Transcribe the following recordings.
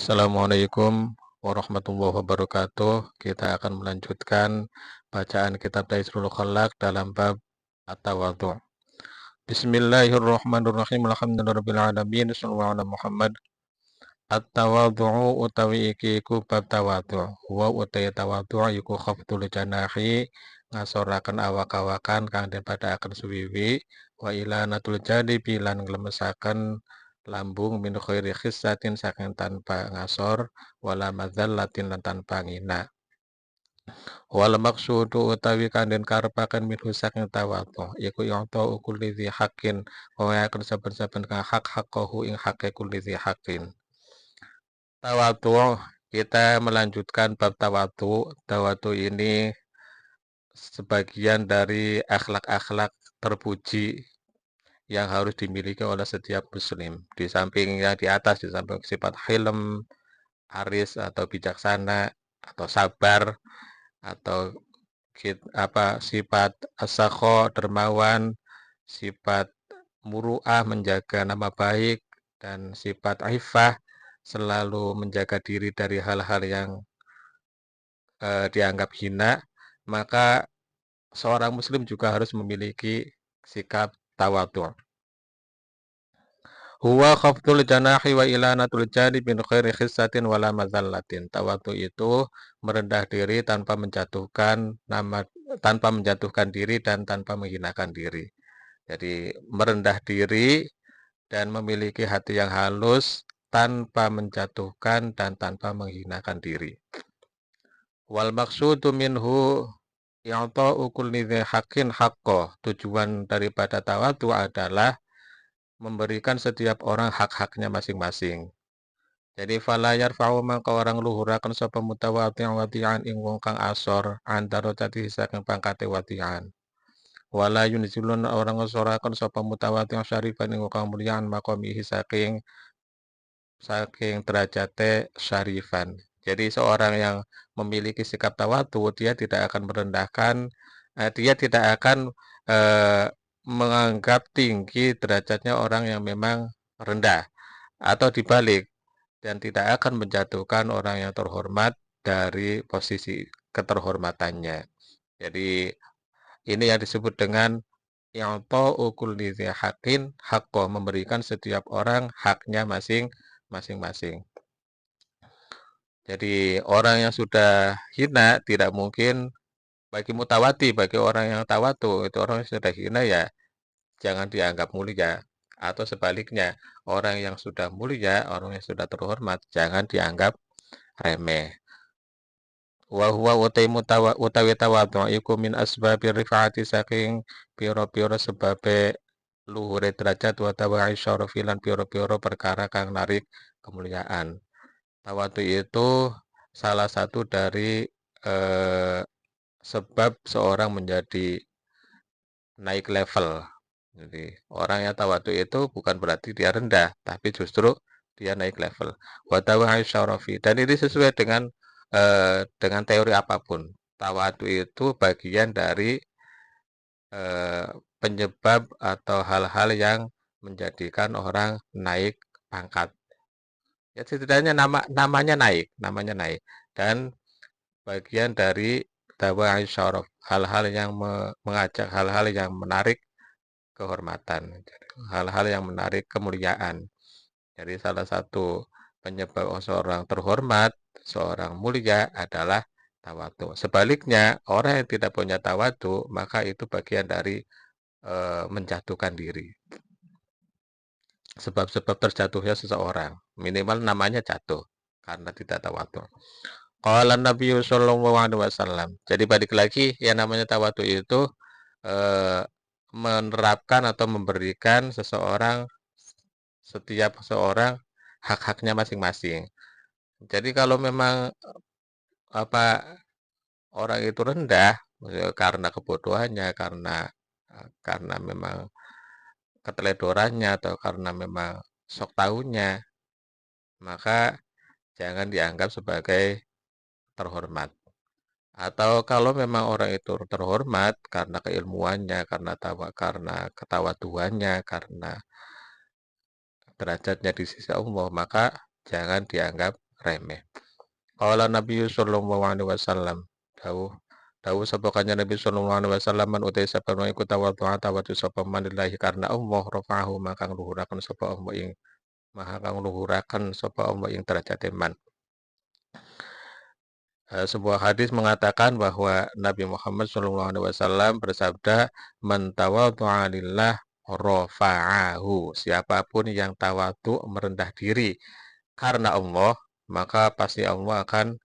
Assalamualaikum warahmatullahi wabarakatuh. Kita akan melanjutkan bacaan kitab Taisirul Khalaq dalam bab At-Tawadhu'. Bismillahirrahmanirrahim. Alhamdulillahirabbil alamin. Shallallahu ala Muhammad. At-tawadhu'u utawi iki iku bab tawadhu'. Wa utawi tawadhu' iku khafdul janahi ngasoraken awak-awakan kang den padhaaken suwiwi wa ilanatul janibi lan nglemesaken lambung min khairi khissatin saking tanpa ngasor wala madzallatin lan tanpa ngina. Wal maqsudu utawi kang den karepaken minhu saking tawadhu iku yata kulli dzi haqqin wa yakin saben-saben kang hak-haqqahu ing haqqe kulli dzi haqqin. Tawadhu, kita melanjutkan bab tawadhu. Tawadhu ini sebagian dari akhlak-akhlak terpuji yang harus dimiliki oleh setiap muslim. Di samping yang di atas, di samping sifat hilm, aris atau bijaksana atau sabar atau sifat asakho dermawan, sifat muru'ah menjaga nama baik dan sifat aifah selalu menjaga diri dari hal-hal yang dianggap hina, maka seorang muslim juga harus memiliki sikap tawadhu'. Huwa khafdul janahi wa ilanatul janib min khairi khissatin wala mazallatin. Tawadhu itu merendah diri tanpa menjatuhkan diri dan tanpa menghinakan diri. Jadi merendah diri dan memiliki hati yang halus tanpa menjatuhkan dan tanpa menghinakan diri. Wal maksudu minhu i'ta'u kulli dzi haqqin haqqo. Tujuan daripada tawadhu adalah memberikan setiap orang hak-haknya masing-masing. Jadi fala yarfa'u mangka orang luhuraken sapa mutawadhi' wadi'an ing wong kang asor antara dadi saking pangkate wadi'an. Wala yunzilun orang ngasoraken sapa mutawadhi' syarifan ing wong kang mulyaan maqamihi saking derajate syarifan. Jadi seorang yang memiliki sikap tawadhu dia tidak akan merendahkan, dia tidak akan menganggap tinggi derajatnya orang yang memang rendah atau dibalik, dan tidak akan menjatuhkan orang yang terhormat dari posisi keterhormatannya. Jadi ini yang disebut dengan i'ta'u kulli dzi haqqin haqqo, memberikan setiap orang haknya masing-masing. Jadi orang yang sudah hina tidak mungkin bagi orang yang tawadhu, itu orang yang sudah hina ya jangan dianggap mulia. Atau sebaliknya, orang yang sudah mulia, orang yang sudah terhormat, jangan dianggap remeh. Wa huwa utawi tawadhu iku min asbabir rifaati saking pira-pira sebabe luhure derajat wa tawa'i syarafi lan pira-pira perkara kang narik kemuliaan. Tawadhu itu salah satu dari eh, sebab seorang menjadi naik level. Jadi orang yang tawadhu itu bukan berarti dia rendah, tapi justru dia naik level. Wa tawa'i syarafi, dan ini sesuai dengan teori apapun. Tawadhu itu bagian dari eh, penyebab atau hal-hal yang menjadikan orang naik pangkat. Ya setidaknya namanya naik. Dan bagian dari tawa'i syaraf, hal-hal yang mengajak hal-hal yang menarik kehormatan, hal-hal yang menarik kemuliaan. Jadi salah satu penyebab seorang terhormat, seorang mulia adalah tawadhu. Sebaliknya, orang yang tidak punya tawadhu, maka itu bagian dari menjatuhkan diri. Sebab-sebab terjatuhnya seseorang, minimal namanya jatuh karena tidak tawadhu. Qala Nabi sallallahu alaihi wasallam. Jadi balik lagi yang namanya tawadhu itu eh, menerapkan atau memberikan setiap seorang hak-haknya masing-masing. Jadi kalau memang apa orang itu rendah karena kebodohannya, karena memang keteledorannya atau karena memang sok tahunya, maka jangan dianggap sebagai terhormat. Atau kalau memang orang itu terhormat karena keilmuannya, karena ketawaduannya, karena derajatnya di sisi Allah, maka jangan dianggap remeh. Qala Nabi sallallahu alaihi wasallam, dawuh dawuh sapa kanjeng Nabi sallallahu alaihi wasallam, man utai sapa man iku tawadhu'a tawadhu sapa man lillahi karena Allah rafa'ahu maka ngluhuraken sapa Allah ing maha kang ngluhuraken sapa Allah ing derajate man. Sebuah hadis mengatakan bahwa Nabi Muhammad SAW bersabda, "Man tawadhu'a lillah rafa'ahu." Siapapun yang tawadhu merendah diri karena Allah, maka pasti Allah akan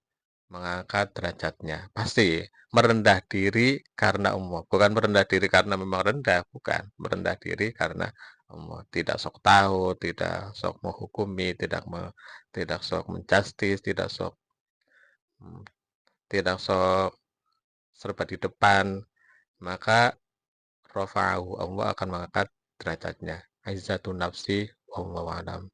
mengangkat derajatnya. Pasti merendah diri karena Allah, bukan merendah diri karena memang rendah, bukan. Merendah diri karena Allah. Tidak sok tahu, tidak sok menghukumi, tidak sok menjustis, mm, tidak sok serba di depan, maka rafa'ahu Allah akan mengangkat derajatnya. Aizzatun nafsi wallahu a'lam.